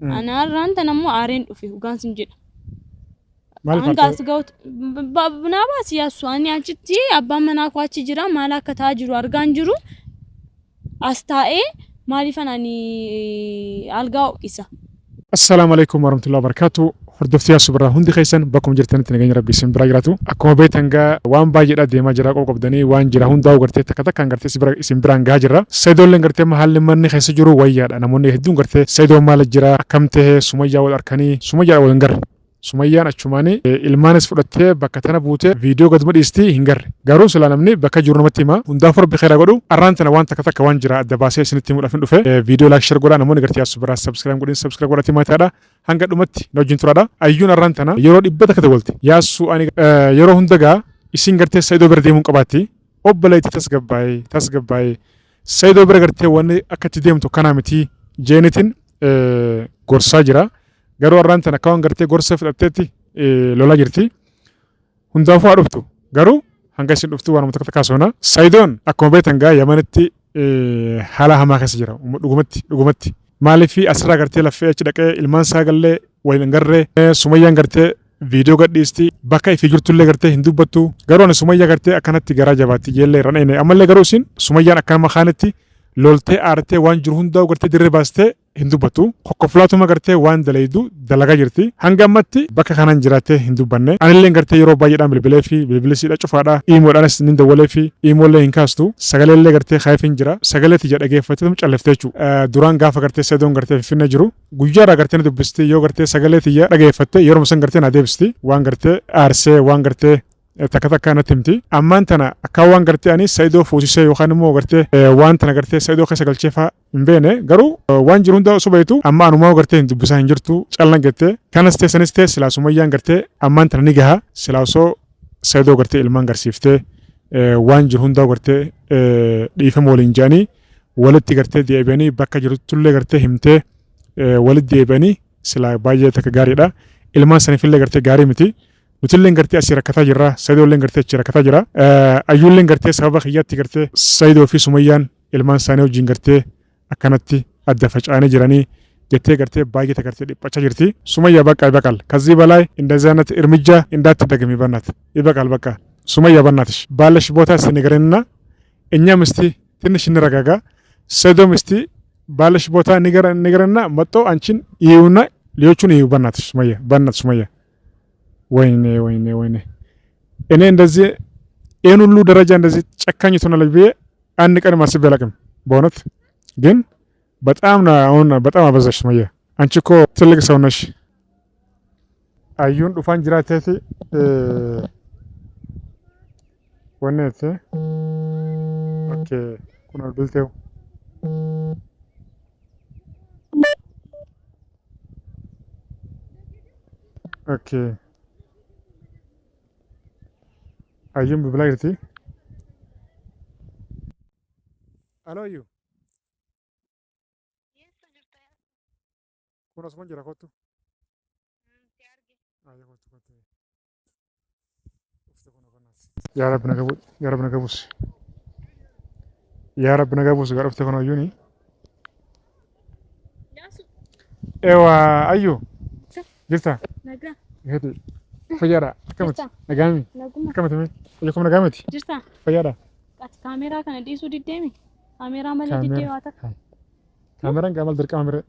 Ana ranta nammo aaren dhufe ugaansin jedha. Hanga as ga'utti naa baasi yaasu ani achitti abbaan manaa koo achi jira maal akka ta'aa jiru argaan jiru as taa'ee maaliifan ani algaa ho'isa. Assalamu alaikum warahmatullahi wabarakatuh. Hordoftii asubirraa hundi keessan bakkuma jirtanitti nageenya rabbii isin biraa jiraatu. Akkuma beektan gaa waan baay'eedha deemaa jira qoqqobdanii waan jira hundaa gartee takka takkaan gartee isin biraan gahaa jirra. Sayidoolleen gartee haalli manni keessa jiru wayyaadha. Namoonni hedduun gartee sayidoon maal jira akkam ta'e Sumayyaa wal arkanii Sumayyaa wal hin garre. Sumayyaan achumaanii ilmaanis fudhattee bakka tana buutee viidiyoo gaduma dhiistii hin garre. Garuu silaa namni bakka jiru namatti hima. Hundaaf rabbi khayra godhu. Arraan tana waan takka takka waan jira adda baasee isinitti himuudhaaf hin dhufe. Viidiyoo laayik share godhaa namoonni gartee asubirraa subscribe godhati maataadha. Hanga dhumatti na wajjin turaadha. Ayyuun arraan tana yeroo dhibba takka walti. Yaasu ani yeroo hunda gaa isin gartee Sayidoo bira deemuun qabaatti. Obboleetti tasgabbaa'ee Sayidoo bira gartee wanni akka itti deemtu kanaa miti jeenitiin gorsaa jira. Garuu arraan tana akka waan gartee gorsa fudhatteetti lolaa jirti. Hundaafuu haa dhuftu. Garuu hanga isin dhuftu waan takka takkaasona. Sayidoon akkuma beektan gaa Yamanitti haala hamaa keessa jira. Dhugumatti. Maaliif asirraa gartee laffee achi dhaqee ilmaan isaa gallee waliin garree Sumayyaan gartee viidiyoo gadhiisti bakka ifii jirtullee gartee hin dubbattu. Garuu ani Sumayyaa gartee akkanatti garaa jabaatti ijeellee irra dha'ine. Ammallee garuu isin Sumayyaan akkanuma kaanitti loltee aartee waan jiru hundaa gartee dirree baastee hin dubbattu. Kokkoflaatuma gartee waan dalaydu dalagaa jirti. Hanga ammatti bakka kanaan jiraattee hin dubbanne. Anillee gartee yeroo baay'eedhaan bilbilee fi bilbilisiidha cufaadha. Iimoodhaanis nin dawwalee fi iimoollee hin kaastu. Sagaleellee gartee haayifin jira. Sagaleetti ija dhageeffatee calliftee jechuudha. Duraan gaafa gartee Sayidoon gartee Finfinnee jiru. Guyyaadhaa gartee na dubbisti yoo gartee sagaleetti ija dhageeffatte yeroo san gartee na deebisti. Waan gartee aarsee waan gartee takka takka natti himti. Ammaan tana akka waan gartee ani Sayidoo fuusisee yookaan immoo gartee waan tana gartee Sayidoo keessa galcheefaa hin beene garuu waan jiru hunda osoo beektu amma anumaa gartee hin dubbisaa hin jirtu callan gartee kanas ta'e sanis ta'e silaa Sumayyaan gartee ammaan tana ni gaha silaa osoo Sayidoo gartee ilmaan garsiiftee waan jiru hundaa gartee dhiifama waliin jedhanii walitti gartee deebi'anii bakka jirtullee gartee himtee walitti deebi'anii silaa baay'ee takka gaariidha. Ilmaan saniifillee gartee gaarii miti. Nutilleen gartee asii rakkataa jirra. Sayidoolleen gartee achi rakkataa jira. Ayyuulleen gartee sababa kiyyaatti gartee Sayidoo fi Sumayyaan ilmaan isaanii wajjin gartee akkanatti adda faca'anii jiranii jettee gartee baay'ee gartee dhiphachaa jirti. Sumayyaa በቃ ይበቃል። ከዚህ በላይ እንደዚህ አይነት እርምጃ እንዳትደግሚ በእናትህ ይበቃል። በቃ ሱመያ በእናትሽ ባለሽ ቦታ እስቲ ንገረንና እኛም እስቲ ትንሽ እንረጋጋ። ሰይዶም እስቲ ባለሽ ቦታ ንገረንና መጥቶ አንቺን ይዩና ሌሎቹን ይዩ። በእናትሽ ሱመያ በእናትሽ ሱመያ ወይኔ እኔ እንደዚህ ይሄን ሁሉ ደረጃ እንደዚህ ጨካኝ ትሆናለች ብዬ አንድ ቀን ማስቤ አላውቅም። በእውነት ግን በጣም ነው አሁን በጣም አበዛሽ ሱመያ። አንቺ እኮ ትልቅ ሰው ነሽ። አዩን ዱፋን ጅራቴቲ ወነቴ ኦኬ ኩና ብልቴው ኦኬ Ayyuun bilbilaa jirti. Aloo ayyuu. Kun asuma jira kottu. Yaa Rabbi na gabuus. Yaa Rabbi na gabuus gaa dhufte kun ayyuuni. Ewa ayyuu. Jirta? Nagaa. Heti. Fayyaadha. Akkamiti? Nagaami? Akkamiti mee? Biyya kuma nagaamiti? Jirta? Fayyaadha. Ati kaameeraa kana dhiisuu diddeemi? Kaameeraa malee diddee waa takka. Kaameraan qaamal dirqama mire.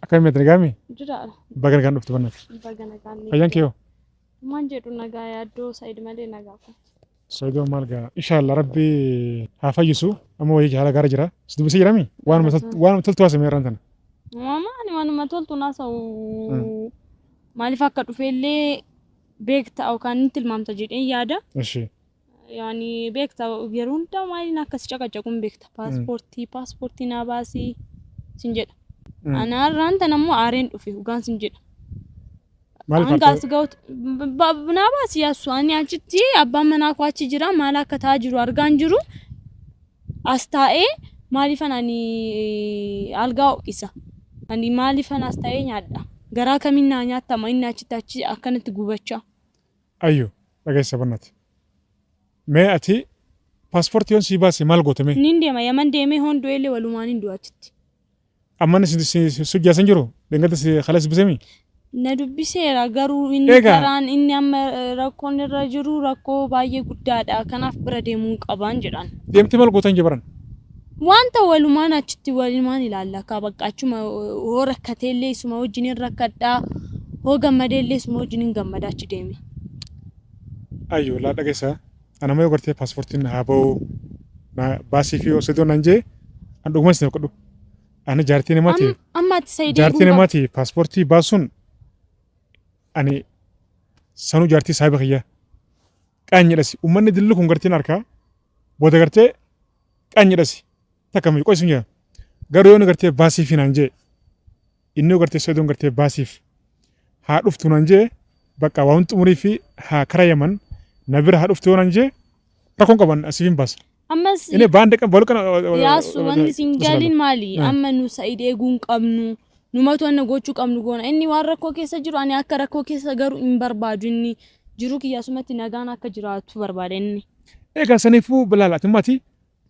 Akkamitti nagaami? Jira. Baga nagaan dhufte bannaati. Baga nagaan. Fayyaan kee hoo? Maan jedhu nagaa yaaddoo Sayid malee nagaa kun. Sayidoo maal gaa? Inshaallah rabbi haa fayyisu. Amma wayii haala gaara jira. Si dubbisee jirami? Waan toltu haasame irraan tana. Maama waanuma toltu naasa'u maaliif akka dhufeellee beekta yookaan ni tilmaamta jedheen yaada. Eshi. Yaani beekta yeroo hundaa maaliin akkas caqacaquun beekta. Paaspoortii naa baasii sin jedha. Ana arraan tana immoo aareen dhufe ugaan sin jedha. Hanga as ga'utti naa baasii yaasu ani achitti abbaan manaa koo achi jira maal akka ta'aa jiru argaan jiru as taa'ee maaliifan ani algaa ho'isa. Ani maaliifan as taa'ee nyaadha. Garaa kamiin naa nyaattama inni achi akkanatti gubachaa. Ayyuu dhageessa bannaati. Mee ati paaspoortii yoon sii baase maal goote mee? Nin deema Yaman deemee hondoo illee walumaan hin du'achitti. Amman sujjaasan jiru dengata si khalas bisemi. Na dubbiseera garuu inni Egaa. karaan inni amma rakkoon irra jiru rakkoo baay'ee guddaadha. Kanaaf bira deemuu qaban jedhan. Deemtee maal gootan jabaran? Wanta walumaan achitti walumaan ilaalla. Akka bakka achuma hoo rakkateellee isuma wajjin rakkadhaa. Hoo gammadeellee isuma wajjin gammadaa achi deeme. Ayyo laa dhageessa. Ana ma yoo gartee paaspoortiin haa ba'u baasii fi osoo nan jee an dhugumas na qodhu. Ani jaartii namaati. Amma ati Saayidee Jaartii namaati paaspoortii baasuun ani sanuu jaartii saayiba kiyya. Qaanyidhasi. Uummanni dillu kun gartiin harkaa booda gartee qaanyidhasi. Takka mi qoisu nyaa. Garuu yoo gartee baasii fi naan jee inni yoo gartee Saayidoon gartee baasiif haa dhuftu naan jee bakka waan xumurii fi haa karayaman na bira haa dhuftu naan jee rakkoon qaban asiifin baasa. Ammas Inni baandee kan balu kana yaasu wanni singaaliin maali? Amma nu Saayidee eeguun qabnu. Numatu wanna gochuu qabnu goona. Inni waan rakkoo keessa jiru ani akka rakkoo keessa garuu hin barbaadu inni jiru kiyyaasumatti nagaan akka jiraatu barbaada inni. Egaa saniifuu bilaalaati maati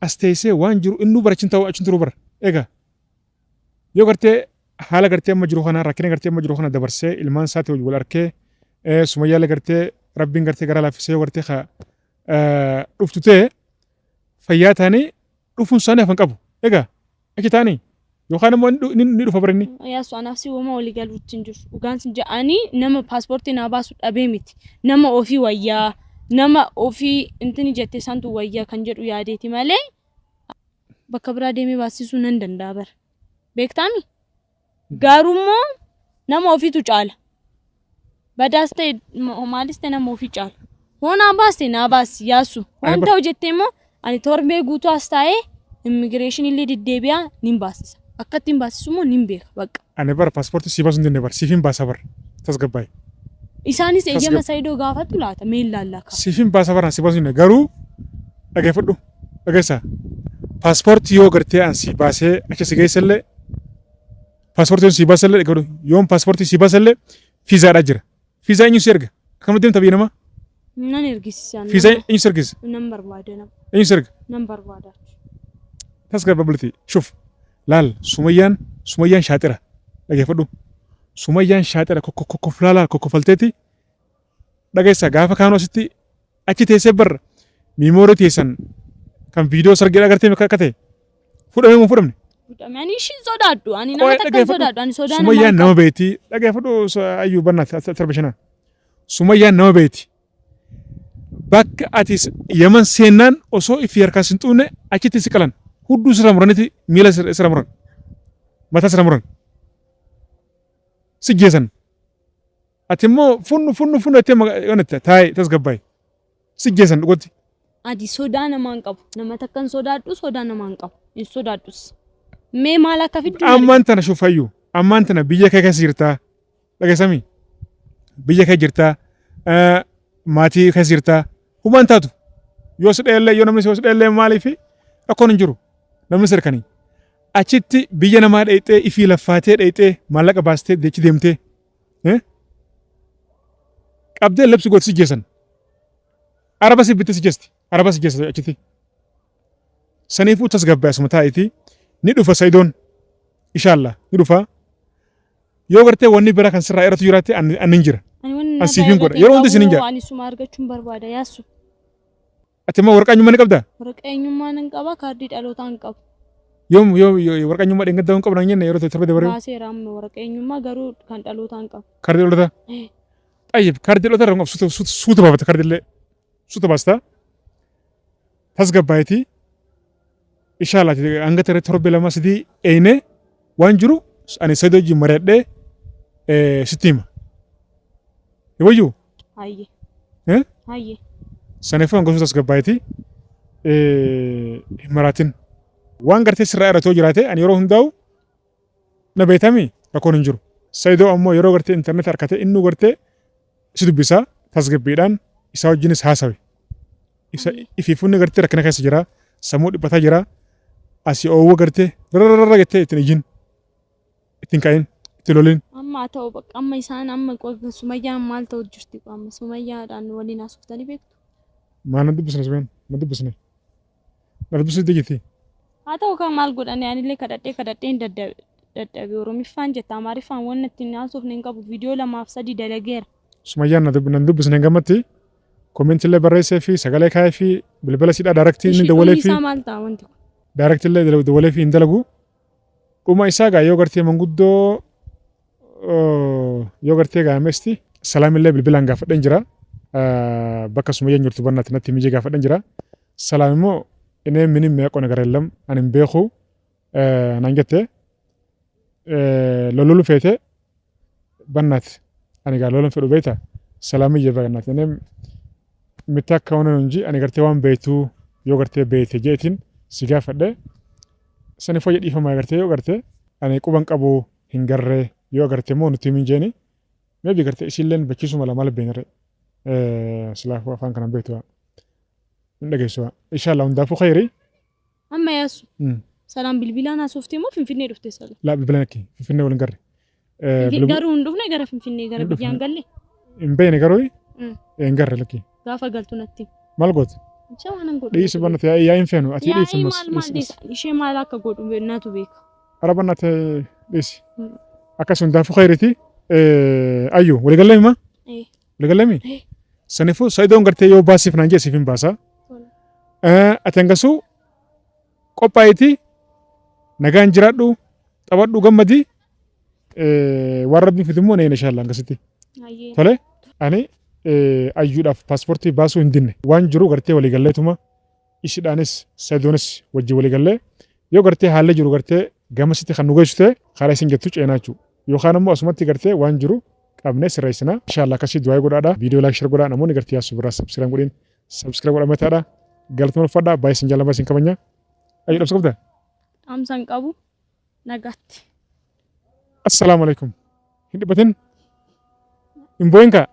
as teessee waan jiru innuu barachin ta'u achiin turuu bara. Egaa yoo gartee haala gartee amma jiru kana rakkina gartee amma jiru kana dabarsee ilmaan isaati wal arkee sumayyaalee gartee rabbiin gartee gara laaffisee yoo gartee dhuftu ta'e fayyaa taanii dhufuun isaanii hafan qabu. Egaa achi taanii yookaan immoo ni dhufa baranni. Yaasu anaaf si wama walii galuutti hin jiru. Dhugaan sin jedhanii nama paaspoortii naa baasu dhabee miti. Nama ofii wayyaa nama ofii intini jettee santu wayyaa kan jedhu yaadeeti malee bakka biraa deemee baasisuu nan danda'a bara. Beektaami? Gaarummoo nama ofiitu caala. Badaas ta'e maalis ta'e nama ofii caala. Hoo naa baaste naa baasi yaasu. Hoon ta'u jettee immoo ani torbee guutuu as taa'ee immigireeshinii illee deddeebi'aa nin baasisa. Akkatti hin baasisu immoo nin beeka bakka. Ani bara paaspoortii si baasuu hin dandeenye bara siifin baasa bara tasgabbaa'e. Isaanis eeyyama Saayidoo gaafatu laata mee ilaallaka. Siifin baasa bara si baasuu hin dandeenye garuu dhageeffadhu dhageessaa paaspoortii yoo gartee an si baasee achi si geessallee paaspoortiin si baasallee garuu yoon paaspoortii si baasallee fiizaadhaa jira. Fiizaa eenyu si erga? Akkamitti deemta biyya namaa? Nan ergisiisaan. Fiizaa eenyu si ergisa? Nan barbaada nama. Eenyu si erga? Nan barbaada. Tasgabbaa'e shuf laal sumayyaan shaaxira dhageeffadhu sumayyaan shaaxira kokkoflaalaa kokkofalteeti dhageessa gaafa kaanuu asitti achi teessee barra miimoorii teessan kan viidiyoo sargee agartee akka ta'e fudhamee moo fudhamne. Fudhamee ani ishii sodaadhu ani nama takka sodaadhu ani sodaa nama. Sumayyaan nama beeti dhageeffadhu ayyuu barnaati tarba shanaa sumayyaan nama beeti. Bakka ati Yaman seennaan osoo ifi harkaas hin xuune achitti si qalan. Hudduu sirra muraniiti miila sirra muran mataa sirra muran si geessan ati immoo funnu ettee taa'ee tasgabbaa'e si geessan dhugotti. Adi sodaa namaan qabu nama takkan sodaadhu sodaa namaan qabu hin sodaadhus mee maal akka fiddu. Ammaan tana shufayyu ammaan tana biyya kee keessa jirtaa dhageessami biyya kee jirtaa maatii keessa jirtaa humaan taatu yoo si dheellee yoo namni si dheellee maaliifi rakkoon hin jiru. Namni sirkanii achitti biyya namaa dheeyxee ifii laffaatee dheeyxee maallaqa baastee deechi deemtee qabdee labsi gooti si geessan araba si bitte si geesti araba si geessa achitti saniifuu tasgabbaa'e asuma taa'eeti ni dhufa Saayidoon inshaallah ni dhufa yoo gartee wanni bira kan sirraa irratti jiraate annin jira an siifin godha yeroo hundi sinin jira. Ani suma argachuun barbaada yaasu. Ati immoo waraqaa ni qabdaa? Waraqaa nan qaba kaardii dhalootaa hin qabu. Yoom waraqaa dheengaddaa hin qabna jenne yeroo torba dabaree. Baaseera amma waraqaa garuu kan dhalootaa hin qabu. Kaardii dhalootaa? Ayyib kaardii dhalootaa irraa suuta baafata kaardiillee suuta baasta. Tasgabbaa'eeti. Inshaallah hanga torba lama sadii eeyne waan jiru ani Saayidoo wajjin mari'adhee sitti hima. Wayyuu? Hayyee. Hayyee. Saniifuu hanga tasgabbaa'eeti. Maraatiin waan gartee sirraa irratoo jiraate ani yeroo hundaa'u na beekami rakkoon hin jiru. Saayidoo ammoo yeroo gartee intarneet harkate inni gartee si dubbisaa tasgabbiidhaan isaa wajjinis haasawe. Ifiifunni gartee rakkina keessa jira sammuu dhiphataa jira asii oowwa gartee rarrarra jettee ittiin ijjiin ittiin ka'in ittiin loliin. Amma haa ta'u bakka amma isaan amma Sumayyaan maal ta'u jirti amma Sumayyaadhaan waliin haasoftanii beektu. Maal na dubbisne Sumayyaan na dubbisne na dubbisuu jirti. Haa ta'u kan maal godhanii anillee kadhadhee hin dadhabe Oromiffaan jetta Amaariffaan waan ittiin haasofne hin qabu viidiyoo 2-3 dalageera. Sumayyaan nan dubbisne gammatti koomentiilee barreessee fi sagalee kaayee fi bilbila sidhaa daaraktii inni dawalee fi maal ta'a wanti kun? daaraktiilee dawalee fi hin dalagu. Dhuma isaa gaa yoo gartee manguddoo yoo gartee gaamesti salaamillee bilbilaan gaafadhan jira. Bakka Sumayyaan jirtu bannaatti natti mijee gaafadhan jira. Salaam immoo inni mini meeqoo nagareellam ani hin beeku naan jettee lololu feete bannaatti ani gaa lolan fedhu beektaa salaamii jirra gannaatti inni mitti akka waan hunji ani gartee waan beektuu yoo gartee beekte jeetiin si gaafadhe sani fooyya dhiifamaa gartee yoo gartee ani quban qabu hin garree yoo gartee moo nuti min jeeni meebi gartee isiilleen beeksisuu mala maal beenarre silaafuu afaan kanaan beektu hin dhageessu inshallah hundaafuu khayri. Amma yaasu salaam bilbilaan haasoftee moo Finfinnee dhuftee salaam? Laa bilbilaan akki Finfinnee waliin garre. Garuu hin dhufne gara Finfinnee gara biyyaan galle? Hin beekne garuu hin garre lakki. Gaafa galtu natti. Maal goote? Isa waan hin godhu. Dhiisi banna ta'e yaa hin feenu ati dhiisi mas. Maal ishee maal akka godhu naatu beeka. Ara banna ta'e dhiisi. Akkas hundaafuu khayriti ayyu waliigallee hima? Waliigallee mi? Sanifuu sayidoon gartee yoo baasiif naan jee siif hin baasa. Ati hangasuu qophaa'iti nagaan jiraadhu taphadhu gammadi waan rabbiin fitimmoo na inshallah hangasitti. Tole ani ayyuudhaaf paaspoortii baasuu hin dinne waan jiru gartee waliigalleetuma ishidhaanis sayidoonis wajji waliigallee yoo gartee haalli jiru gartee gamasitti kan nu geessu ta'e karaa isin jettu ceenaa jechuudha. Yookaan immoo asumatti gartee waan jiru qabnee sirreessina. Inshallah akkasii du'aa godhaadha. Viidiyoo laayik share godhaa namoonni gartee yaasuu biraa sabskiraayib godhin sabskiraayib godhamee taadha. Galtuma uffadhaa baay'ee isin jaalladha isin kabajna. Ayyuu dhabsa qabda? Amsan qabu nagaatti. Assalaamu alaikum. Hin dhibbatin? Hin boo'in kaa?